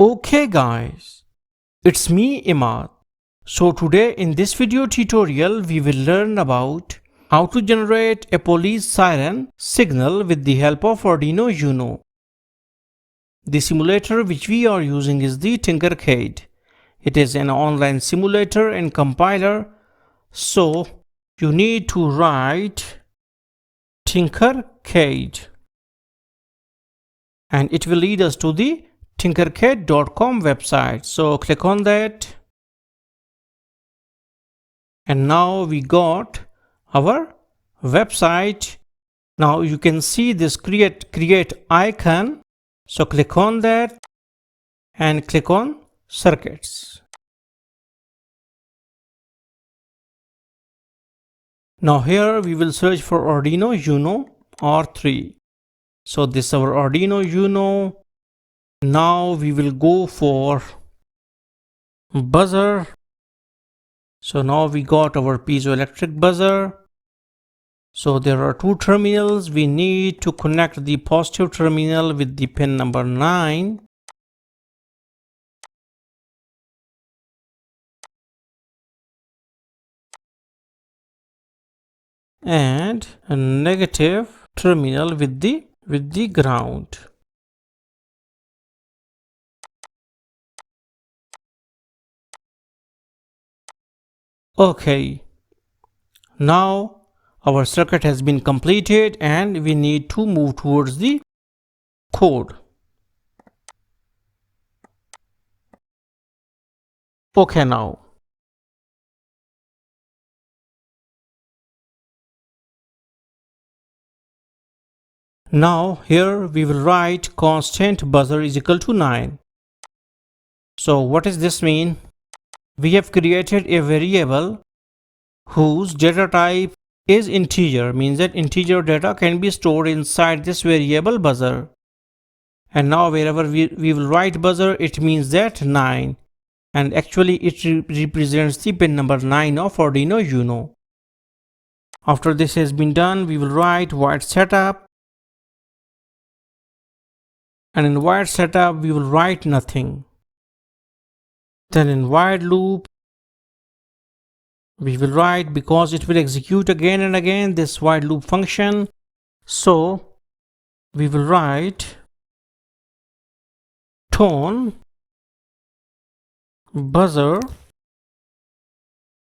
Okay guys, it's me Imad. So today in this video tutorial we will learn about how to generate a police siren signal with the help of Arduino Uno. The simulator which we are using is the tinkercad. It is an online simulator and compiler, so you need to write tinkercad and it will lead us to the tinkercad.com website. So click on that and now we got our website. Now you can see this create icon, so click on that and click on circuits. Now here we will search for Arduino Uno R3. So this is our Arduino Uno. Now we will go for buzzer. So now we got our piezoelectric buzzer. So there are two terminals. We need to connect the positive terminal with the pin number 9. And a negative terminal with the ground. Okay, now our circuit has been completed and we need to move towards the code. Okay, now here we will write constant buzzer is equal to 9. So what does this mean? We have created a variable whose data type is integer, means that integer data can be stored inside this variable buzzer. And now wherever we will write buzzer, it means that 9. And actually it represents the pin number 9 of Arduino Uno. After this has been done, we will write void setup. And in void setup, we will write nothing. Then in void loop, we will write, because it will execute again and again this void loop function, so we will write tone buzzer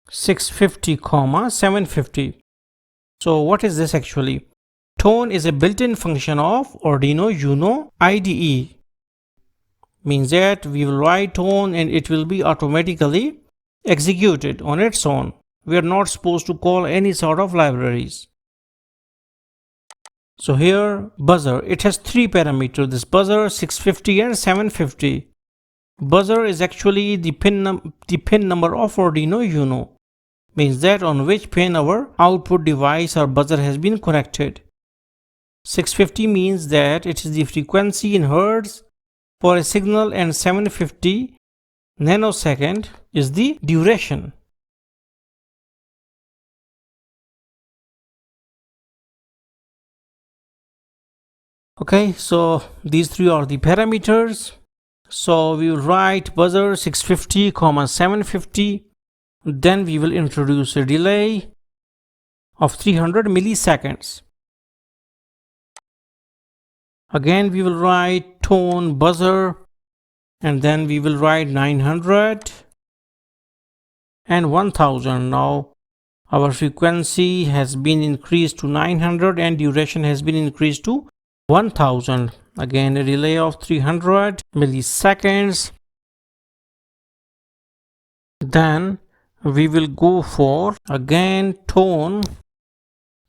650, 750. So what is this actually? Tone is a built-in function of Arduino Uno IDE. Means that we will write tone and it will be automatically executed on its own. We are not supposed to call any sort of libraries. So here buzzer, it has 3 parameters. This buzzer 650 and 750. Buzzer is actually the pin number of Arduino Uno. Means that on which pin our output device or buzzer has been connected. 650 means that it is the frequency in hertz for a signal, and 750 nanosecond is the duration. Okay, so these 3 are the parameters. So we will write buzzer 650, 750. Then we will introduce a delay of 300 milliseconds. Again we will write tone buzzer and then we will write 900 and 1000. Now our frequency has been increased to 900 and duration has been increased to 1000. Again a delay of 300 milliseconds. Then we will go for again tone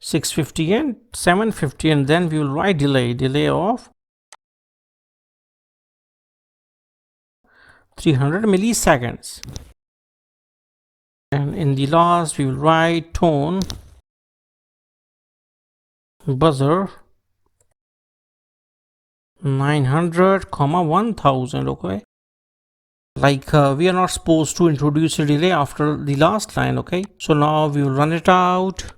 650 and 750 and then we will write delay of 300 milliseconds. And in the last we will write tone buzzer 900, 1000. Okay, like we are not supposed to introduce a delay after the last line. Okay, so now we will run it out.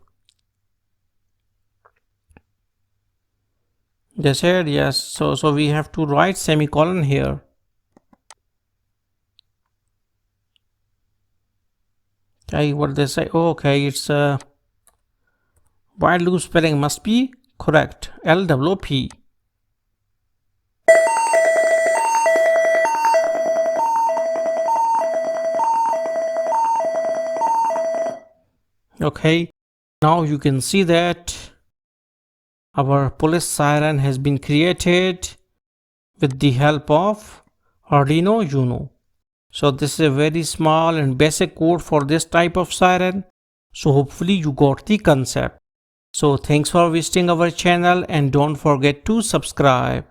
They said yes, so we have to write semicolon here. Okay, what they say? Oh, okay, it's while loop spelling must be correct. LWP. Okay, now you can see that our police siren has been created with the help of Arduino Uno. So this is a very small and basic code for this type of siren. So hopefully you got the concept. So thanks for visiting our channel and don't forget to subscribe.